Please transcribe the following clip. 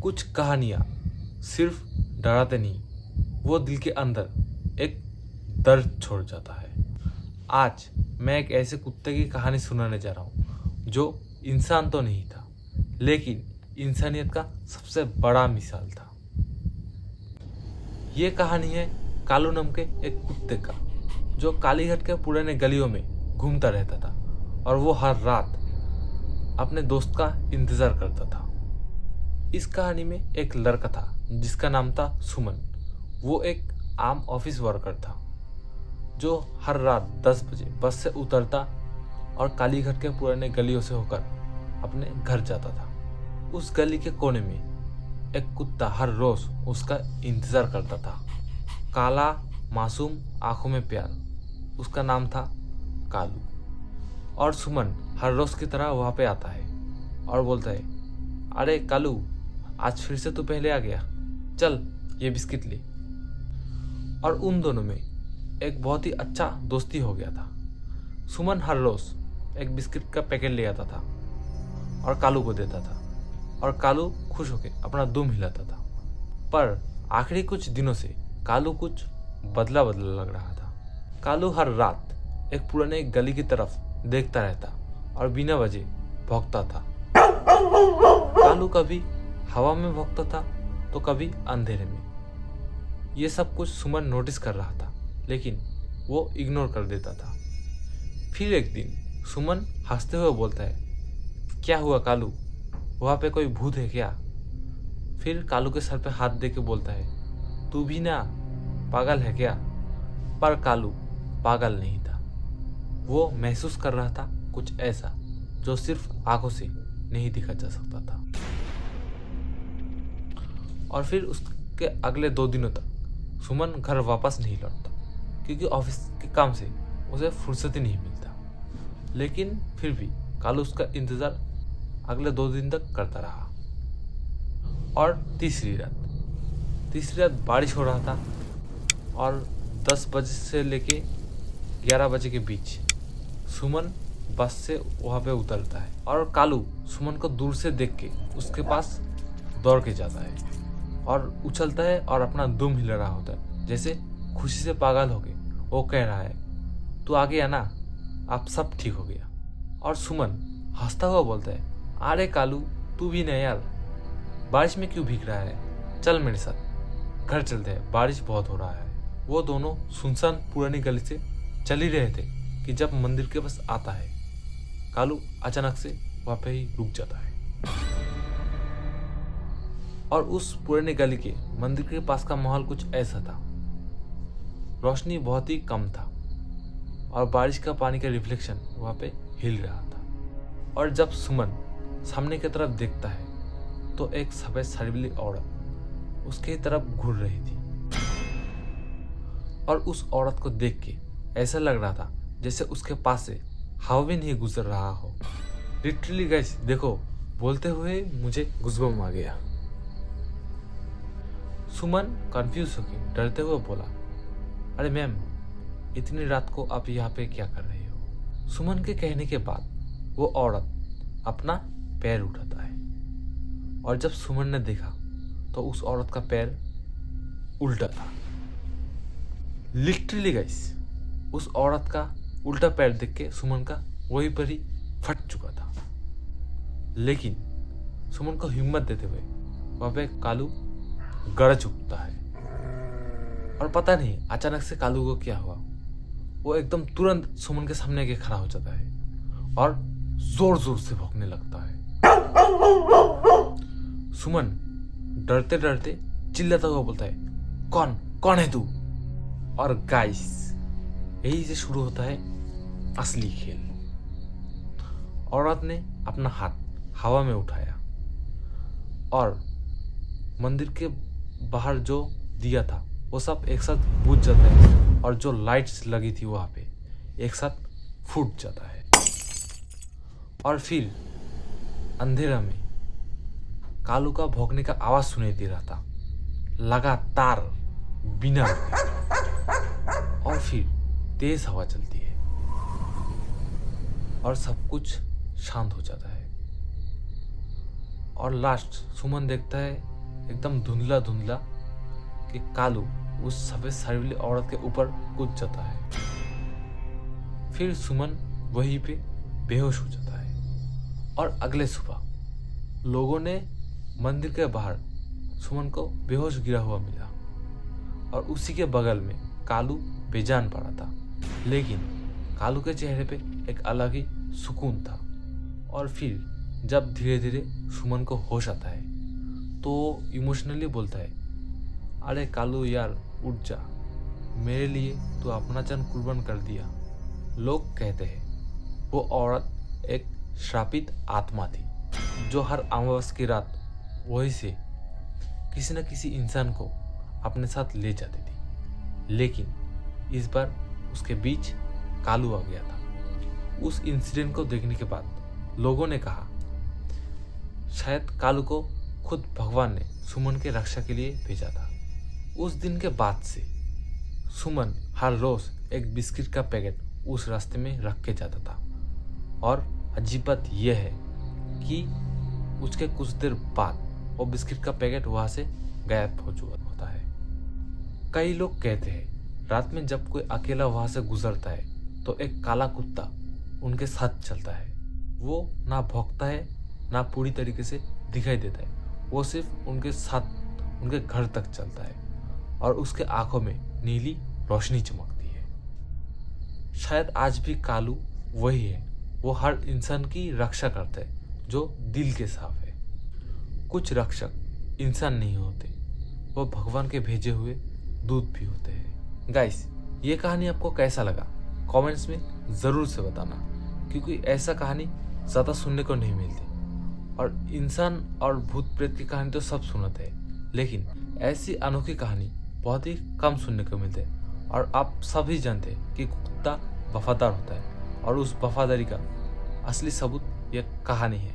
कुछ कहानियाँ सिर्फ डराते नहीं, वो दिल के अंदर एक दर्द छोड़ जाता है। आज मैं एक ऐसे कुत्ते की कहानी सुनाने जा रहा हूँ जो इंसान तो नहीं था, लेकिन इंसानियत का सबसे बड़ा मिसाल था। ये कहानी है कालू नाम के एक कुत्ते का, जो कालीघाट के पुराने गलियों में घूमता रहता था और वो हर रात अपने दोस्त का इंतज़ार करता था। इस कहानी में एक लड़का था जिसका नाम था सुमन। वो एक आम ऑफिस वर्कर था जो हर रात 10 बजे बस से उतरता और कालीघाट के पुराने गलियों से होकर अपने घर जाता था। उस गली के कोने में एक कुत्ता हर रोज उसका इंतजार करता था। काला, मासूम, आंखों में प्यार, उसका नाम था कालू। और सुमन हर रोज की तरह वहाँ पे आता है और बोलता है, अरे कालू, आज फिर से तू पहले आ गया, चल ये बिस्किट ले। और उन दोनों में एक बहुत ही अच्छा दोस्ती हो गया था। सुमन हर रोज एक बिस्किट का पैकेट ले आता था और कालू को देता था और कालू खुश होकर अपना दुम हिलाता था। पर आखिरी कुछ दिनों से कालू कुछ बदला बदला लग रहा था। कालू हर रात एक पुराने गली की तरफ देखता रहता और बिना वजह भौंकता था। कालू कभी हवा में भौंकता था तो कभी अंधेरे में। ये सब कुछ सुमन नोटिस कर रहा था, लेकिन वो इग्नोर कर देता था। फिर एक दिन सुमन हंसते हुए बोलता है, क्या हुआ कालू, वहाँ पे कोई भूत है क्या? फिर कालू के सर पे हाथ दे के बोलता है, तू भी ना पागल है क्या? पर कालू पागल नहीं था। वो महसूस कर रहा था कुछ ऐसा जो सिर्फ आंखों से नहीं दिखा जा सकता था। और फिर उसके अगले 2 दिनों तक सुमन घर वापस नहीं लौटता, क्योंकि ऑफिस के काम से उसे फुर्सत ही नहीं मिलता। लेकिन फिर भी कालू उसका इंतज़ार अगले 2 दिन तक करता रहा। और तीसरी रात बारिश हो रहा था और 10 बजे से लेके 11 बजे के बीच सुमन बस से वहाँ पे उतरता है और कालू सुमन को दूर से देख के उसके पास दौड़ के जाता है और उछलता है और अपना दुम हिला रहा होता है, जैसे खुशी से पागल हो गए। वो कह रहा है, तू आ गया ना, अब सब ठीक हो गया। और सुमन हंसता हुआ बोलता है, अरे कालू, तू भी नहीं यार, बारिश में क्यों भीग रहा है, चल मेरे साथ घर चलते हैं, बारिश बहुत हो रहा है। वो दोनों सुनसान पुरानी गली से चल ही रहे थे कि जब मंदिर के पास आता है, कालू अचानक से वहाँ पे ही रुक जाता है। और उस पुराने गली के मंदिर के पास का माहौल कुछ ऐसा था। रोशनी बहुत ही कम था और बारिश का पानी का रिफ्लेक्शन वहाँ पे हिल रहा था। और जब सुमन सामने की तरफ देखता है तो एक सफेद साड़ी वाली औरत उसके तरफ घूर रही थी। और उस औरत को देख के ऐसा लग रहा था जैसे उसके पास से हवा भी नहीं गुजर रहा हो। लिटरली गाइस देखो, बोलते हुए मुझे गुज़बम आ गया। सुमन कंफ्यूज होके डरते हुए बोला, अरे मैम, इतनी रात को आप यहाँ पे क्या कर रहे हो? सुमन के कहने के बाद वो औरत अपना पैर उठाता है और जब सुमन ने देखा तो उस औरत का पैर उल्टा था। लिटरली गाइस, उस औरत का उल्टा पैर देख के सुमन का वहीं पर ही फट चुका था। लेकिन सुमन को हिम्मत देते हुए वहाँ पे कालू गरज उठता है और पता नहीं अचानक से कालू को क्या हुआ, वो एकदम तुरंत सुमन के सामने आके खड़ा हो जाता है और जोर जोर से भौंकने लगता है। सुमन डरते डरते चिल्लाता हुआ बोलता है, कौन है तू? और गाइस, यही से शुरू होता है असली खेल। औरत ने अपना हाथ हवा में उठाया और मंदिर के बाहर जो दिया था वो सब एक साथ बुझ जाता है और जो लाइट्स लगी थी वहाँ पे एक साथ फूट जाता है। और फिर अंधेरा में कालू का भौंकने का आवाज सुनाई दे रहा था, लगातार बिना रुके। और फिर तेज हवा चलती है और सब कुछ शांत हो जाता है। और लास्ट सुमन देखता है एकदम धुंधला धुंधला कि कालू उस सफेद साड़ी वाली औरत के ऊपर कूद जाता है। फिर सुमन वहीं पे बेहोश हो जाता है और अगले सुबह लोगों ने मंदिर के बाहर सुमन को बेहोश गिरा हुआ मिला और उसी के बगल में कालू बेजान पड़ा था। लेकिन कालू के चेहरे पे एक अलग ही सुकून था। और फिर जब धीरे धीरे सुमन को होश आता है तो इमोशनली बोलता है, अरे कालू यार उठ जा, मेरे लिए तो अपना जान कुर्बान कर दिया। लोग कहते हैं वो औरत एक श्रापित आत्मा थी जो हर अमावस की रात वहीं से किसी न किसी इंसान को अपने साथ ले जाती थी। लेकिन इस बार उसके बीच कालू आ गया था। उस इंसिडेंट को देखने के बाद लोगों ने कहा शायद कालू को खुद भगवान ने सुमन के रक्षा के लिए भेजा था। उस दिन के बाद से सुमन हर रोज एक बिस्किट का पैकेट उस रास्ते में रख के जाता था। और अजीब बात यह है कि उसके कुछ देर बाद वो बिस्किट का पैकेट वहां से गायब हो चुका होता है। कई लोग कहते हैं रात में जब कोई अकेला वहां से गुजरता है तो एक काला कुत्ता उनके साथ चलता है। वो ना भौंकता है ना पूरी तरीके से दिखाई देता है, वो सिर्फ उनके साथ उनके घर तक चलता है और उसके आंखों में नीली रोशनी चमकती है। शायद आज भी कालू वही है, वो हर इंसान की रक्षा करता है जो दिल के साफ है। कुछ रक्षक इंसान नहीं होते, वो भगवान के भेजे हुए दूत भी होते हैं। गाइस, ये कहानी आपको कैसा लगा कमेंट्स में ज़रूर से बताना, क्योंकि ऐसा कहानी ज़्यादा सुनने को नहीं मिलती। और इंसान और भूत प्रेत की कहानी तो सब सुनते हैं, लेकिन ऐसी अनोखी कहानी बहुत ही कम सुनने को मिलते हैं। और आप सभी जानते हैं कि कुत्ता वफादार होता है और उस वफादारी का असली सबूत यह कहानी है।